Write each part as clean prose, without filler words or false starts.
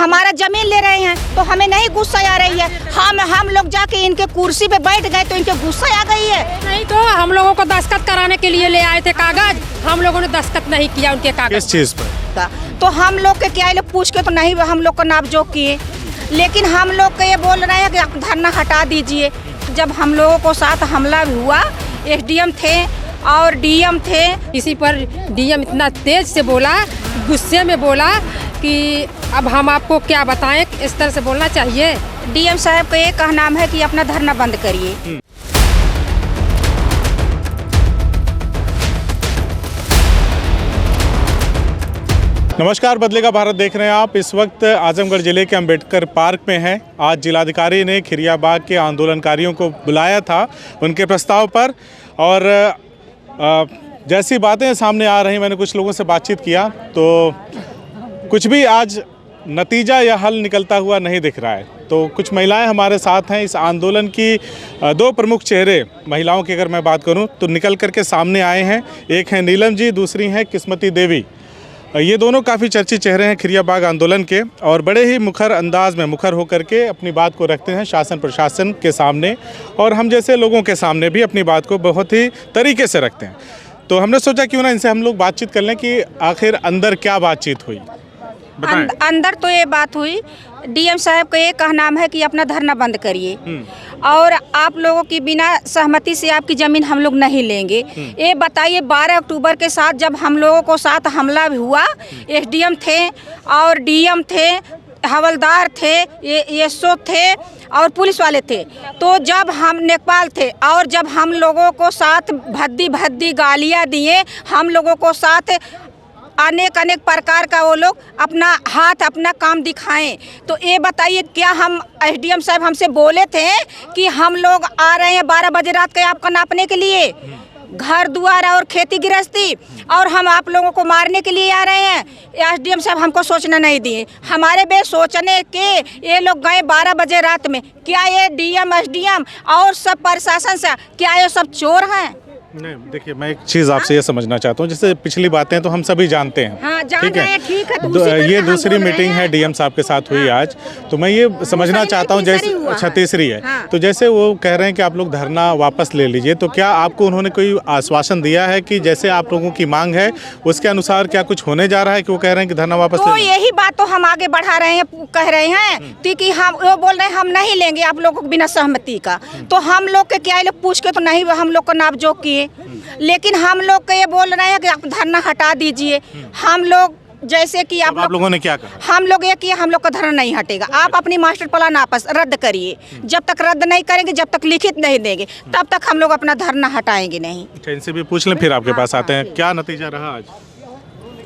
हमारा जमीन ले रहे हैं तो हमें नहीं गुस्सा आ रही है। हम लोग जाके इनके कुर्सी पे बैठ गए तो इनके गुस्सा आ गई है। नहीं तो हम लोगों को दस्तखत कराने के लिए ले आए थे कागज, हम लोगों ने दस्तखत नहीं किया उनके कागज। किस चीज पर? तो हम लोग के क्या लोग पूछ के तो नहीं हम लोग को नापजोक किए, लेकिन हम लोग के ये बोल रहे हैं कि आप धरना हटा दीजिए। जब हम लोगों को साथ हमला हुआ, एसडीएम थे और डीएम थे, इसी पर डीएम इतना तेज से बोला, गुस्से में बोला कि अब हम आपको क्या बताएं, इस तरह से बोलना चाहिए। डीएम साहब का ये कहना है कि अपना धरना बंद करिए। नमस्कार, बदलेगा भारत देख रहे हैं आप। इस वक्त आजमगढ़ जिले के अंबेडकर पार्क में हैं। आज जिलाधिकारी ने खिरियाबाग के आंदोलनकारियों को बुलाया था उनके प्रस्ताव पर, और जैसी बातें सामने आ रही, मैंने कुछ लोगों से बातचीत किया तो कुछ भी आज नतीजा या हल निकलता हुआ नहीं दिख रहा है। तो कुछ महिलाएं हमारे साथ हैं। इस आंदोलन की दो प्रमुख चेहरे महिलाओं की अगर मैं बात करूं तो निकल करके सामने आए हैं। एक है नीलम जी, दूसरी हैं किस्मती देवी। ये दोनों काफ़ी चर्चित चेहरे हैं खिरियाबाग आंदोलन के, और बड़े ही मुखर अंदाज में मुखर होकर के अपनी बात को रखते हैं शासन प्रशासन के सामने, और हम जैसे लोगों के सामने भी अपनी बात को बहुत ही तरीके से रखते हैं। तो हमने सोचा क्यों ना इनसे हम लोग बातचीत कर लें कि आखिर अंदर क्या बातचीत हुई। अंदर तो ये बात हुई, डीएम साहब का ये कहना है कि अपना धरना बंद करिए और आप लोगों की बिना सहमति से आपकी ज़मीन हम लोग नहीं लेंगे। ये बताइए, 12 अक्टूबर के साथ जब हम लोगों को साथ हमला हुआ, एसडीएम थे और डीएम थे, हवलदार थे, एसओ थे और पुलिस वाले थे, तो जब हम नेपाल थे और जब हम लोगों को साथ भद्दी गालियाँ दिए, हम लोगों को साथ अनेक प्रकार का वो लोग अपना हाथ अपना काम दिखाएं, तो ये बताइए क्या हम एसडीएम साहब हमसे बोले थे कि हम लोग आ रहे हैं 12 बजे रात के आपका नापने के लिए, घर दुआर और खेती गृहस्थी, और हम आप लोगों को मारने के लिए आ रहे हैं? एसडीएम साहब हमको सोचना नहीं दिए। हमारे बे सोचने के ये लोग गए 12 बजे रात में। क्या ये डीएम एसडीएम और सब प्रशासन से क्या ये सब चोर हैं? नहीं, देखिए, मैं एक चीज़ आपसे ये समझना चाहता हूँ। जैसे पिछली बातें तो हम सभी जानते हैं, हाँ, ठीक है, ठीक है, तो ये दूसरी मीटिंग है डीएम साहब के साथ हुई आज। तो मैं ये समझना चाहता हूँ, जैसे अच्छा तीसरी है, तो जैसे वो कह रहे हैं कि आप लोग धरना वापस ले लीजिए, तो क्या आपको उन्होंने कोई आश्वासन दिया है कि जैसे आप लोगों की मांग है उसके अनुसार क्या कुछ होने जा रहा है कि वो कह रहे हैं कि धरना वापस तो यही बात तो हम आगे बढ़ा रहे हैं, कह रहे हैं कि हम वो बोल रहे हैं हम नहीं लेंगे आप लोगों को बिना सहमति का। तो हम लोग के क्या लोग पूछ के तो नहीं हम लोग को नापजोक किए, लेकिन हम लोग के ये बोल रहे हैं कि आप धरना हटा दीजिए। हम लोग जैसे कि आप लोगों ने क्या कहा? हम लोग ये किया, हम लोग का धरना नहीं हटेगा, आप अपनी मास्टर प्लान आपस रद्द करिए। जब तक रद्द नहीं करेंगे, जब तक लिखित नहीं देंगे, तब तक हम लोग अपना धरना हटाएंगे नहीं। इनसे भी पूछ लें, फिर आपके पास आते हैं। क्या नतीजा रहा आज?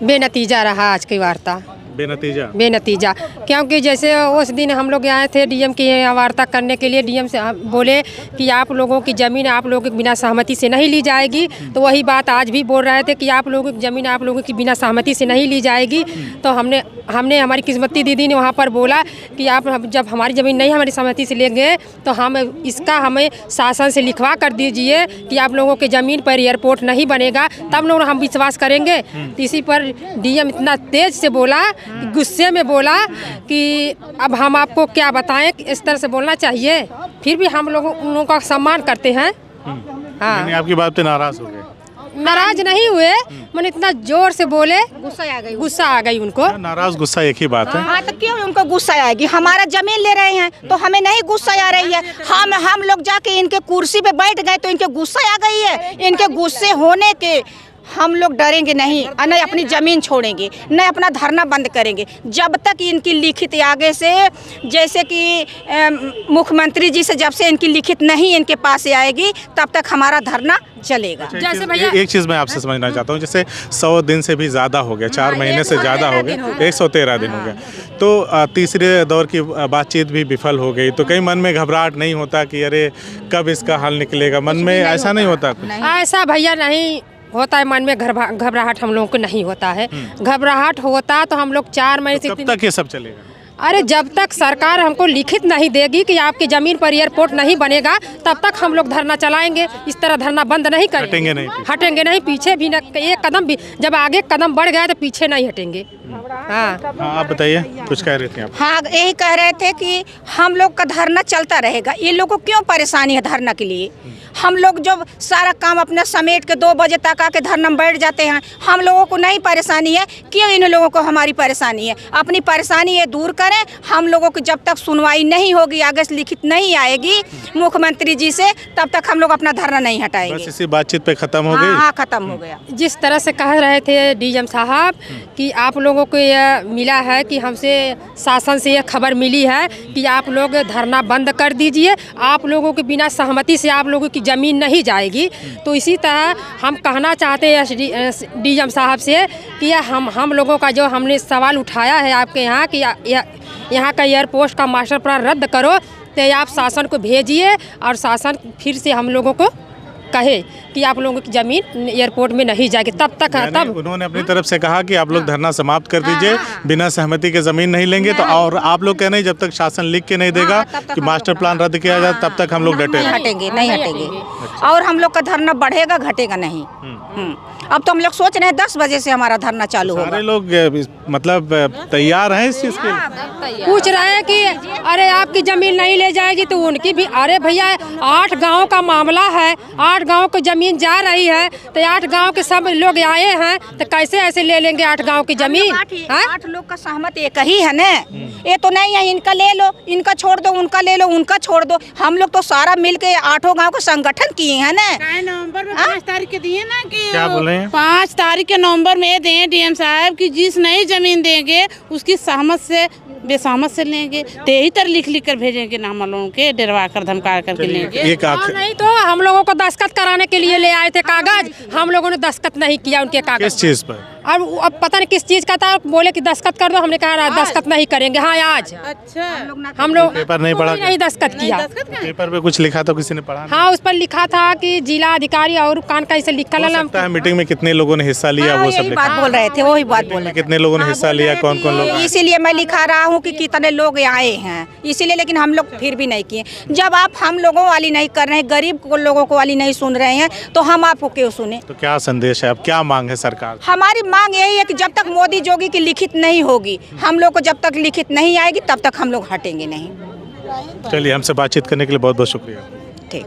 बेनतीजा रहा आज की वार्ता, बेनतीजा। क्योंकि जैसे उस दिन हम लोग आए थे डीएम की वार्ता करने के लिए, डीएम से बोले कि आप लोगों की ज़मीन आप लोगों की बिना सहमति से नहीं ली जाएगी, तो वही बात आज भी बोल रहे थे कि आप लोगों की ज़मीन आप लोगों की बिना सहमति से नहीं ली जाएगी। तो हमने हमारी किस्मती दीदी ने वहाँ पर बोला कि आप जब हमारी ज़मीन नहीं हमारी सहमति से लेंगे तो हमें शासन से लिखवा कर दीजिए कि आप लोगों के ज़मीन पर एयरपोर्ट नहीं बनेगा, तब लोग हम विश्वास करेंगे। तो इसी पर डीएम इतना तेज से बोला, गुस्से में बोला कि अब हम आपको क्या बताएं, इस तरह से बोलना चाहिए। फिर भी हम लोग उन लोगों का सम्मान करते हैं। हाँ, आपकी बात पे नाराज हो गए? नाराज नहीं हुए, मैंने इतना जोर से बोले, गुस्सा आ गई उनको। नाराज गुस्सा एक ही बात है। हाँ, तो क्यों उनको गुस्सा आएगी? हमारा जमीन ले रहे हैं तो हमें नहीं गुस्सा आ रही है। हम लोग जाके इनके कुर्सी पे बैठ गए तो इनके गुस्सा आ गई है। इनके गुस्से होने के हम लोग डरेंगे नहीं, न अपनी ज़मीन छोड़ेंगे, न अपना धरना बंद करेंगे जब तक इनकी लिखित आगे से, जैसे कि मुख्यमंत्री जी से जब से इनकी लिखित नहीं इनके पास आएगी, तब तक हमारा धरना चलेगा। जैसे भैया एक चीज़ मैं आपसे समझना चाहता हूँ, जैसे 100 दिन से भी ज़्यादा हो गया, 4 महीने से ज़्यादा हो गया, 113 दिन हो गया, तो तीसरे दौर की बातचीत भी विफल हो गई, तो कहीं मन में घबराहट नहीं होता कि अरे कब इसका हल निकलेगा? मन में ऐसा नहीं होता? ऐसा भैया नहीं होता है, मन में घबराहट हम लोगों को नहीं होता है। घबराहट होता तो हम लोग 4 महीने से कब तक ये सब चलेगा? अरे जब तक सरकार हमको लिखित नहीं देगी कि आपकी ज़मीन पर एयरपोर्ट नहीं बनेगा तब तक हम लोग धरना चलाएंगे। इस तरह धरना बंद नहीं करेंगे, हटेंगे नहीं, पीछे भी न, एक कदम भी, जब आगे कदम बढ़ गया तो पीछे नहीं हटेंगे। हाँ आप बताइए, कुछ कह रहे थे आप? हाँ, यही कह रहे थे कि हम लोग का धरना चलता रहेगा। ये लोगों को क्यों परेशानी है धरना के लिए? हम लोग जब सारा काम अपना समेट के 2 बजे तक आके धरना में बैठ जाते हैं, हम लोगों को नहीं परेशानी है, क्यों इन लोगों को हमारी परेशानी है? अपनी परेशानी ये दूर करें। हम लोगों की जब तक सुनवाई नहीं होगी, आगे से लिखित नहीं आएगी मुख्यमंत्री जी से, तब तक हम लोग अपना धरना नहीं हटाएंगे। बस इसी बातचीत पे खत्म हो गई? हाँ, खत्म हो गया। जिस तरह से कह रहे थे डीएम साहब कि आप लोगों को यह मिला है कि हमसे शासन से यह खबर मिली है कि आप लोग धरना बंद कर दीजिए, आप लोगों के बिना सहमति से आप लोगों की ज़मीन नहीं जाएगी। तो इसी तरह हम कहना चाहते हैं डीएम साहब से कि हम लोगों का जो हमने सवाल उठाया है आपके यहाँ कि यहाँ का एयरपोर्ट का मास्टर प्लान रद्द करो, तो आप शासन को भेजिए और शासन फिर से हम लोगों को कहे कि आप लोगों की ज़मीन एयरपोर्ट में नहीं जाएगी। तब उन्होंने अपनी तरफ से कहा कि आप लोग धरना समाप्त कर दीजिए, बिना सहमति के ज़मीन नहीं लेंगे। तो और आप लोग कह नहीं, जब तक शासन लिख के नहीं देगा कि मास्टर प्लान रद्द किया जाए तब तक हम लोग डटे नहीं हटेंगे। और हम लोग का धरना बढ़ेगा, घटेगा नहीं। अब तो हम लोग सोच रहे हैं 10 बजे से हमारा धरना चालू होगा। सारे लोग मतलब तैयार हैं इस चीज़ के? पूछ रहे हैं कि अरे आपकी ज़मीन नहीं ले जाएगी तो उनकी भी। अरे भैया 8 गांव का मामला है, 8 गांव की ज़मीन जा रही है, तो 8 गांव के सब लोग आए हैं, तो कैसे ऐसे ले लेंगे 8 गांव की ज़मीन? 8 लोग का सहमत एक ही है न। ये तो नहीं है इनका ले लो, इनका छोड़ दो, उनका ले लो, उनका छोड़ दो। हम लोग तो सारा मिल के 8 गाँव का संगठन किए हैं न। नवंबर में 5 तारीख के दिए ना कि क्या बोल रहे हैं? 5 तारीख के नवंबर में दें डीएम साहब की जिस नई जमीन देंगे उसकी सहमत से बेसहमत से लेंगे। तो यही तरह लिख कर भेजेंगे ना, हम लोगों के डरवा कर धमका करके लेंगे। एक नहीं तो हम लोगों को दस्तखत कराने के लिए ले आए थे कागज, हम लोगों ने दस्तखत नहीं किया उनके कागज। किस चीज़ पर? अब पता नहीं किस चीज़ का था, बोले कि दस्तखत कर दो, हमने कहा दस्तखत नहीं करेंगे। हाँ आज अच्छा, हम लोग पेपर नहीं पढ़ा? नहीं दस्तखत किया। पेपर पे कुछ लिखा तो किसी ने पढ़ा? हाँ उस पर लिखा था कि जिला अधिकारी और कान का ऐसे लिखा है। मीटिंग में कितने लोगों ने हिस्सा लिया वो सब बात बोल रहे थे, वही बात बोल रहे थे। कितने लोगों ने हिस्सा लिया, कौन कौन लोग? इसीलिए मैं लिखा रहा हूँ कि कितने लोग आए हैं, इसीलिए। लेकिन हम लोग फिर भी नहीं किए। जब आप हम लोगों वाली नहीं कर रहे हैं, गरीब लोगों को वाली नहीं सुन रहे हैं, तो हम आपको क्यों सुने? तो क्या संदेश है, अब क्या मांग है सरकार? हमारी मांग यही है कि जब तक मोदी जोगी की लिखित नहीं होगी, हम लोग को जब तक लिखित नहीं आएगी तब तक हम लोग हटेंगे नहीं। चलिए, हमसे बातचीत करने के लिए बहुत बहुत शुक्रिया। ठीक।